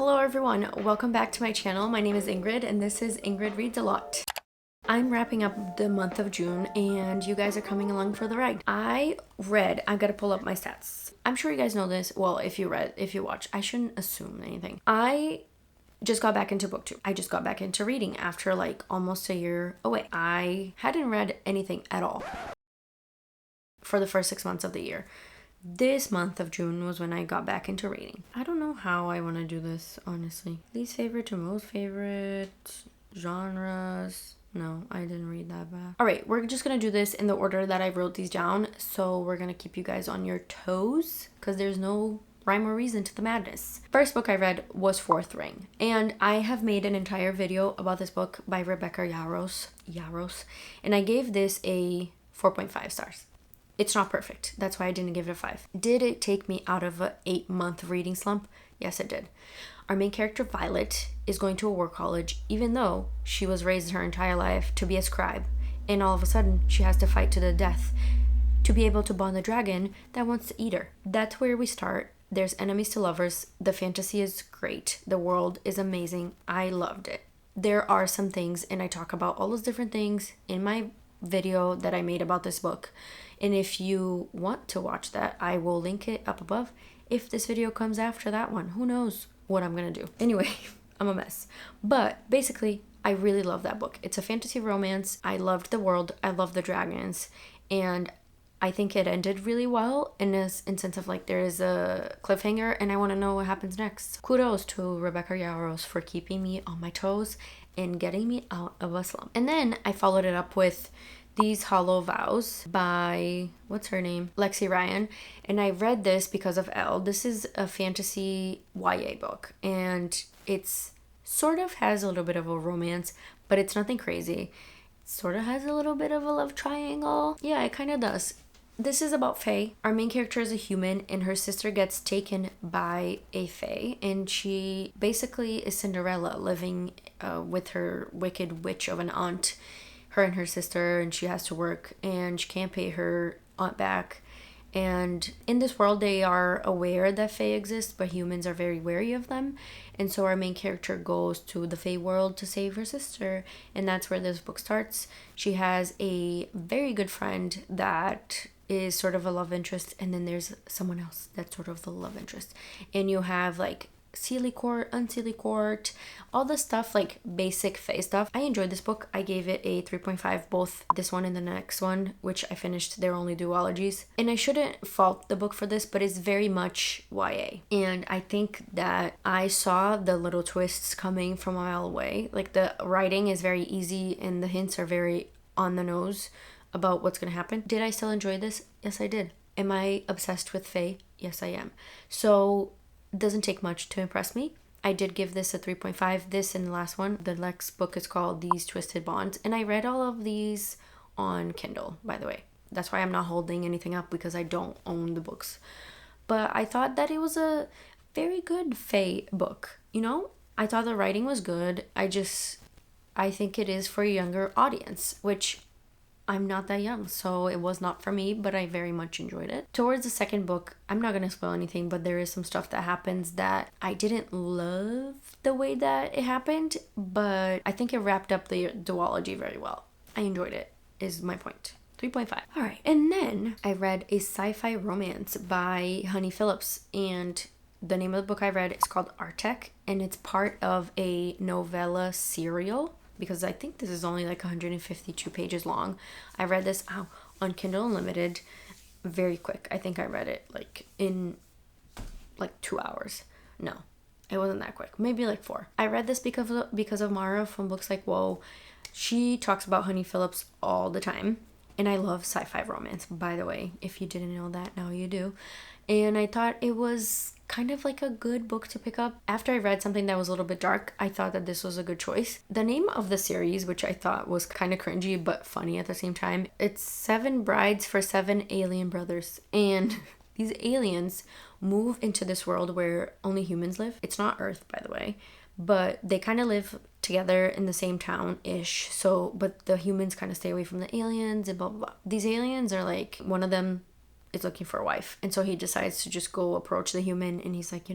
Hello everyone, welcome back to my channel. My name is Ingrid and this is Ingrid Reads a Lot. I'm wrapping up the month of June and you guys are coming along for the ride. I gotta pull up my stats. I'm sure you guys know this. Well, if you watch, I shouldn't assume anything. I just got back into booktube. I just got back into reading after like almost a year away. I hadn't read anything at all for the first 6 months of the year. This month of June was when I got back into reading. I don't know how I want to do this, honestly. Least favorite to most favorite, genres. No, I didn't read that bad. All right, we're just going to do this in the order that I wrote these down. So we're going to keep you guys on your toes because there's no rhyme or reason to the madness. First book I read was Fourth Ring. And I have made an entire video about this book by Rebecca Yarros. And I gave this a 4.5 stars. It's not perfect. That's why I didn't give it a 5. Did it take me out of an 8-month reading slump? Yes, it did. Our main character, Violet, is going to a war college, even though she was raised her entire life to be a scribe. And all of a sudden, she has to fight to the death to be able to bond the dragon that wants to eat her. That's where we start. There's enemies to lovers. The fantasy is great. The world is amazing. I loved it. There are some things, and I talk about all those different things in my video that I made about this book. And if you want to watch that, I will link it up above. If this video comes after that one, who knows what I'm gonna do. Anyway, I'm a mess. But basically, I really love that book. It's a fantasy romance. I loved the world. I love the dragons. And I think it ended really well in sense of like there is a cliffhanger and I want to know what happens next. Kudos to Rebecca Yarros for keeping me on my toes and getting me out of a slump. And then I followed it up with These Hollow Vows by, what's her name? Lexi Ryan. And I read this because of Elle. This is a fantasy YA book. And it's sort of has a little bit of a romance, but it's nothing crazy. It sort of has a little bit of a love triangle. Yeah, it kind of does. This is about Fae. Our main character is a human and her sister gets taken by a Fae. And she basically is Cinderella living with her wicked witch of an aunt. Her and her sister, and she has to work and she can't pay her aunt back. And in this world they are aware that Fae exist, but humans are very wary of them. And so our main character goes to the Fae world to save her sister, and that's where this book starts. She has a very good friend that is sort of a love interest, and then there's someone else that's sort of the love interest. And you have like Seelie Court, Unseelie Court, all the stuff, like basic Fae stuff. I enjoyed this book. I gave it a 3.5, both this one and the next one, which I finished. They're only duologies. And I shouldn't fault the book for this, but it's very much YA. And I think that I saw the little twists coming from a mile away. Like the writing is very easy and the hints are very on the nose about what's going to happen. Did I still enjoy this? Yes, I did. Am I obsessed with Fae? Yes, I am. So it doesn't take much to impress me. I did give this a 3.5. This and the last one. The next book is called These Twisted Bonds. And I read all of these on Kindle, by the way. That's why I'm not holding anything up because I don't own the books. But I thought that it was a very good Fae book. You know, I thought the writing was good. I think it is for a younger audience, which I'm not that young, so it was not for me, but I very much enjoyed it. Towards the second book, I'm not going to spoil anything, but there is some stuff that happens that I didn't love the way that it happened, but I think it wrapped up the duology very well. I enjoyed it, is my point. 3.5. All right, and then I read a sci-fi romance by Honey Phillips, and the name of the book I read is called Artek, and it's part of a novella serial, because I think this is only like 152 pages long. I read this on Kindle Unlimited very quick. I think I read it like in like 2 hours. No, it wasn't that quick. Maybe like 4. I read this because of Mara from Books Like Whoa. She talks about Honey Phillips all the time. And I love sci-fi romance, by the way. If you didn't know that, now you do. And I thought it was kind of like a good book to pick up. After I read something that was a little bit dark, I thought that this was a good choice. The name of the series, which I thought was kind of cringy but funny at the same time, it's 7 Brides for 7 Alien Brothers. And these aliens move into this world where only humans live. It's not Earth, by the way. But they kind of live together in the same town-ish. So, but the humans kind of stay away from the aliens and blah, blah, blah. These aliens are like, one of them is looking for a wife. And so he decides to just go approach the human and he's like,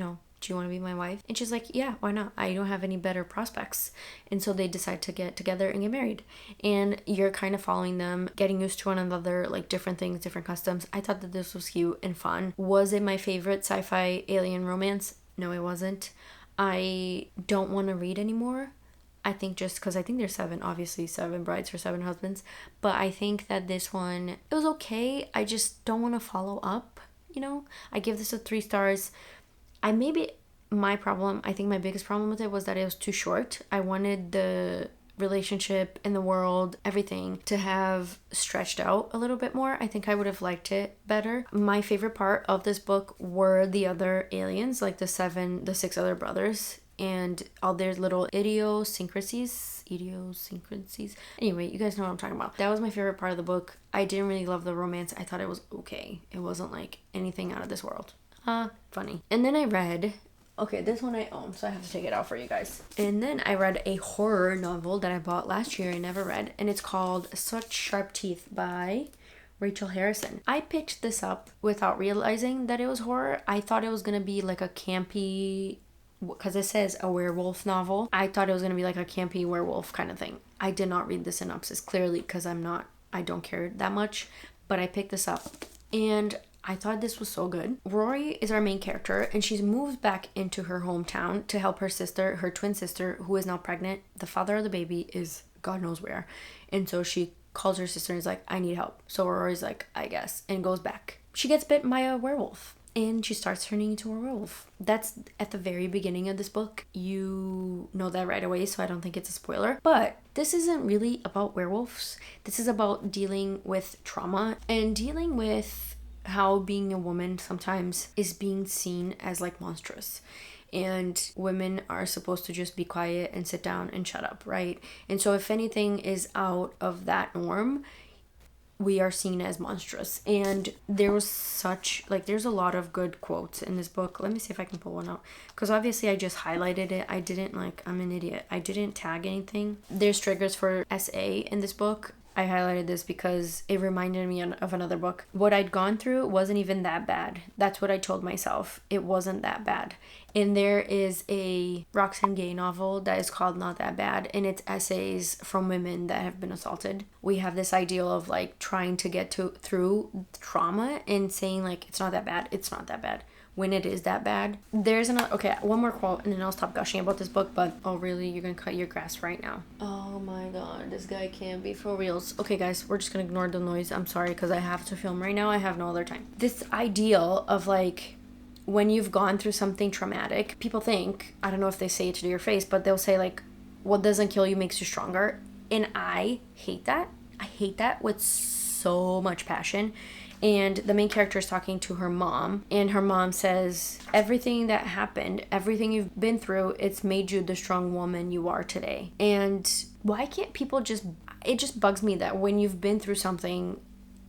do you want to be my wife? And she's like, yeah, why not? I don't have any better prospects. And so they decide to get together and get married. And you're kind of following them, getting used to one another, like different things, different customs. I thought that this was cute and fun. Was it my favorite sci-fi alien romance? No, it wasn't. I don't want to read anymore. I think just because I think there's 7, obviously 7 brides for 7 husbands. But I think that this one, it was okay. I just don't want to follow up, you know? I give this a 3 stars. I think my biggest problem with it was that it was too short. I wanted the relationship in the world, everything, to have stretched out a little bit more. I think I would have liked it better. My favorite part of this book were the other aliens, like the 6 other brothers, and all their little idiosyncrasies. Anyway, you guys know what I'm talking about. That was my favorite part of the book. I didn't really love the romance. I thought it was okay. It wasn't like anything out of this world. Funny. And then I read, okay, this one I own, so I have to take it out for you guys. And then I read a horror novel that I bought last year I never read, and it's called Such Sharp Teeth by Rachel Harrison. I picked this up without realizing that it was horror. I thought it was gonna be like a campy, because it says a werewolf novel. I thought it was gonna be like a campy werewolf kind of thing. I did not read the synopsis clearly because I don't care that much, but I picked this up and I thought this was so good. Rory is our main character, and she's moved back into her hometown to help her sister, her twin sister, who is now pregnant. The father of the baby is God knows where. And so she calls her sister and is like, I need help. So Rory's like, I guess, and goes back. She gets bitten by a werewolf, and she starts turning into a werewolf. That's at the very beginning of this book. You know that right away, so I don't think it's a spoiler. But this isn't really about werewolves. This is about dealing with trauma and dealing with how being a woman sometimes is being seen as like monstrous, and women are supposed to just be quiet and sit down and shut up, right? And so if anything is out of that norm, we are seen as monstrous. And there was there's a lot of good quotes in this book. Let me see if I can pull one out, because obviously I just highlighted it. I didn't I'm an idiot. I didn't tag anything. There's triggers for SA in this book. I highlighted this because it reminded me of another book. What I'd gone through wasn't even that bad. That's what I told myself. It wasn't that bad. And there is a Roxane Gay novel that is called Not That Bad, and it's essays from women that have been assaulted. We have this ideal of like trying to get through trauma and saying like, it's not that bad. It's not that bad. When it is that bad. There's one more quote and then I'll stop gushing about this book. But oh really, you're gonna cut your grass right now? Oh my god, this guy can't be for reals. Okay guys, we're just gonna ignore the noise. I'm sorry, because I have to film right now. I have no other time. This ideal of like, when you've gone through something traumatic, people think, I don't know if they say it to your face, but they'll say like, what doesn't kill you makes you stronger. And I hate that. I hate that with so much passion. And the main character is talking to her mom, and her mom says, everything that happened, everything you've been through, it's made you the strong woman you are today. And why can't people it just bugs me that when you've been through something,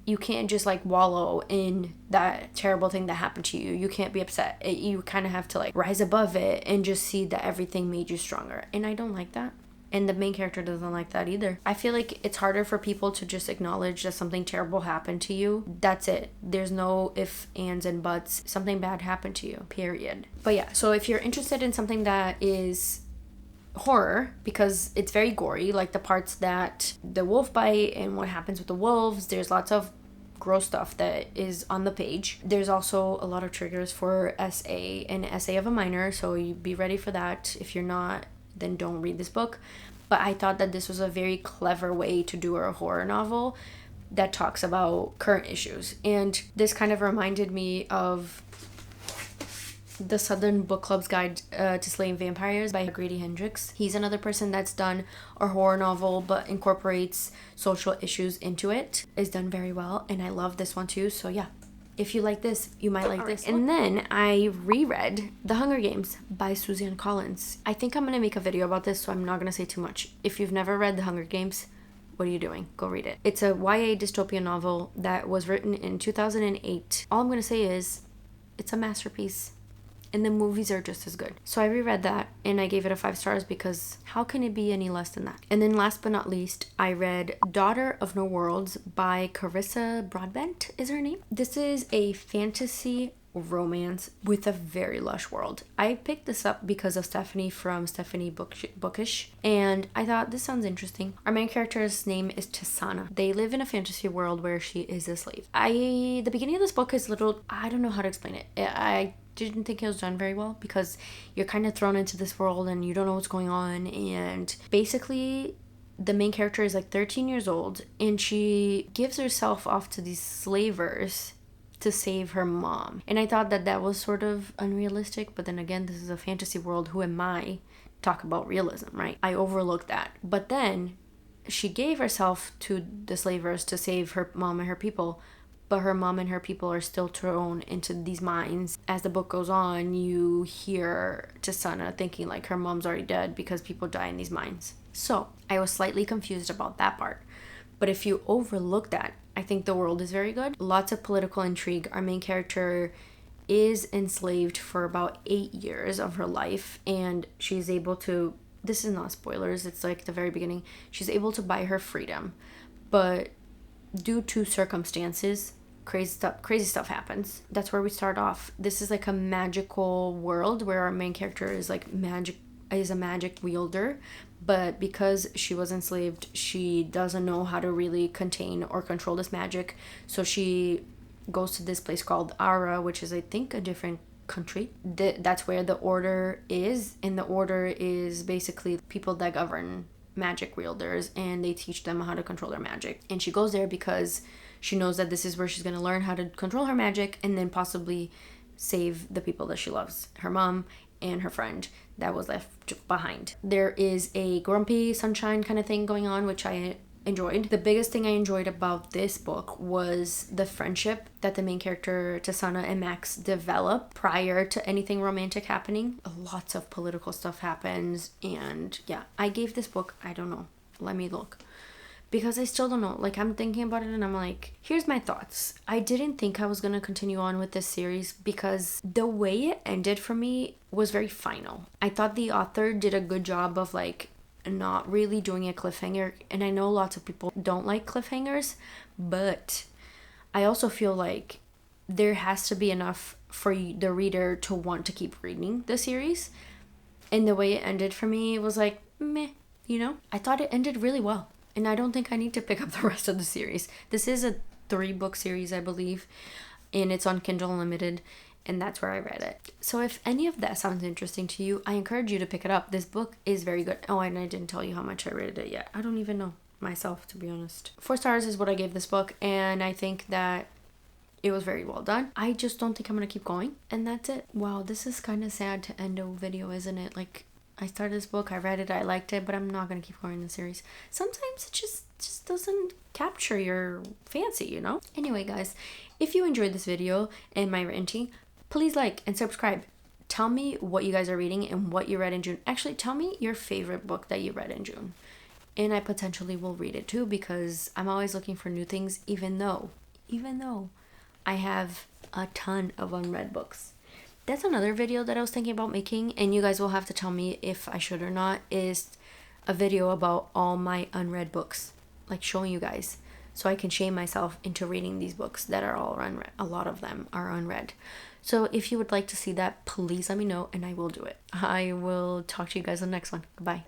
you can't just like wallow in that terrible thing that happened to you. You can't be upset. You kind of have to like rise above it and just see that everything made you stronger. And I don't like that. And the main character doesn't like that either. I feel like it's harder for people to just acknowledge that something terrible happened to you. That's it. There's no ifs, ands, and buts. Something bad happened to you, period. But yeah, so if you're interested in something that is horror, because it's very gory, like the parts that the wolf bite and what happens with the wolves, there's lots of gross stuff that is on the page. There's also a lot of triggers for SA and SA of a minor, so you be ready for that. If you're not, then don't read this book. But I thought that this was a very clever way to do a horror novel that talks about current issues. And this kind of reminded me of the Southern Book Club's Guide to Slaying Vampires by Grady Hendrix. He's another person that's done a horror novel but incorporates social issues into it. It's done very well, and I love this one too. So yeah, if you like this, you might like this. And then I reread The Hunger Games by Suzanne Collins. I think I'm going to make a video about this, so I'm not going to say too much. If you've never read The Hunger Games, what are you doing? Go read it. It's a YA dystopian novel that was written in 2008. All I'm going to say is it's a masterpiece, and the movies are just as good. So I reread that, and I gave it a 5 stars because how can it be any less than that? And then last but not least, I read Daughter of No Worlds by Carissa Broadbent is her name. This is a fantasy romance with a very lush world. I picked this up because of Stephanie from Stephanie Bookish, and I thought this sounds interesting. Our main character's name is Tisana. They live in a fantasy world where she is a slave. The beginning of this book is little, I don't know how to explain it. I didn't think it was done very well because you're kind of thrown into this world and you don't know what's going on, and basically the main character is like 13 years old and she gives herself off to these slavers to save her mom. And I thought that was sort of unrealistic, but then again, this is a fantasy world. Who am I? Talk about realism, right? I overlooked that. But then she gave herself to the slavers to save her mom and her people, but her mom and her people are still thrown into these mines. As the book goes on, you hear Tisana thinking like her mom's already dead because people die in these mines. So I was slightly confused about that part. But if you overlook that, I think the world is very good. Lots of political intrigue. Our main character is enslaved for about 8 years of her life, and she's able to, this is not spoilers, it's like the very beginning, she's able to buy her freedom. But due to circumstances, crazy stuff happens. That's where we start off. This is like a magical world where our main character is like a magic wielder, but because she was enslaved, she doesn't know how to really contain or control this magic. So she goes to this place called Ara, which is I think a different country. That's where the order is, and the order is basically people that govern magic wielders, and they teach them how to control their magic. And she goes there because she knows that this is where she's going to learn how to control her magic and then possibly save the people that she loves, her mom and her friend that was left behind. There is a grumpy sunshine kind of thing going on, which I enjoyed. The biggest thing I enjoyed about this book was the friendship that the main character Tisana and Max develop prior to anything romantic happening. Lots of political stuff happens, and yeah, I gave this book, I don't know, let me look, because I still don't know. Like, I'm thinking about it and I'm like, here's my thoughts. I didn't think I was gonna continue on with this series because the way it ended for me was very final. I thought the author did a good job of like not really doing a cliffhanger, and I know lots of people don't like cliffhangers, but I also feel like there has to be enough for the reader to want to keep reading the series. And the way it ended for me was like meh, you know. I thought it ended really well, and I don't think I need to pick up the rest of the series. This is a 3-book series, I believe, and it's on Kindle Unlimited, and that's where I read it. So if any of that sounds interesting to you, I encourage you to pick it up. This book is very good. Oh, and I didn't tell you how much I rated it yet. I don't even know myself, to be honest. 4 stars is what I gave this book, and I think that it was very well done. I just don't think I'm gonna keep going, and that's it. Wow, this is kind of sad to end a video, isn't it? Like, I started this book, I read it, I liked it, but I'm not gonna keep going in the series. Sometimes it just doesn't capture your fancy, you know? Anyway, guys, if you enjoyed this video and my ranting, please like and subscribe. Tell me what you guys are reading and what you read in June. Actually, tell me your favorite book that you read in June, and I potentially will read it too, because I'm always looking for new things, even though I have a ton of unread books. That's another video that I was thinking about making, and you guys will have to tell me if I should or not, is a video about all my unread books, like showing you guys, so I can shame myself into reading these books that are all unread. A lot of them are unread. So if you would like to see that, please let me know and I will do it. I will talk to you guys on the next one. Goodbye.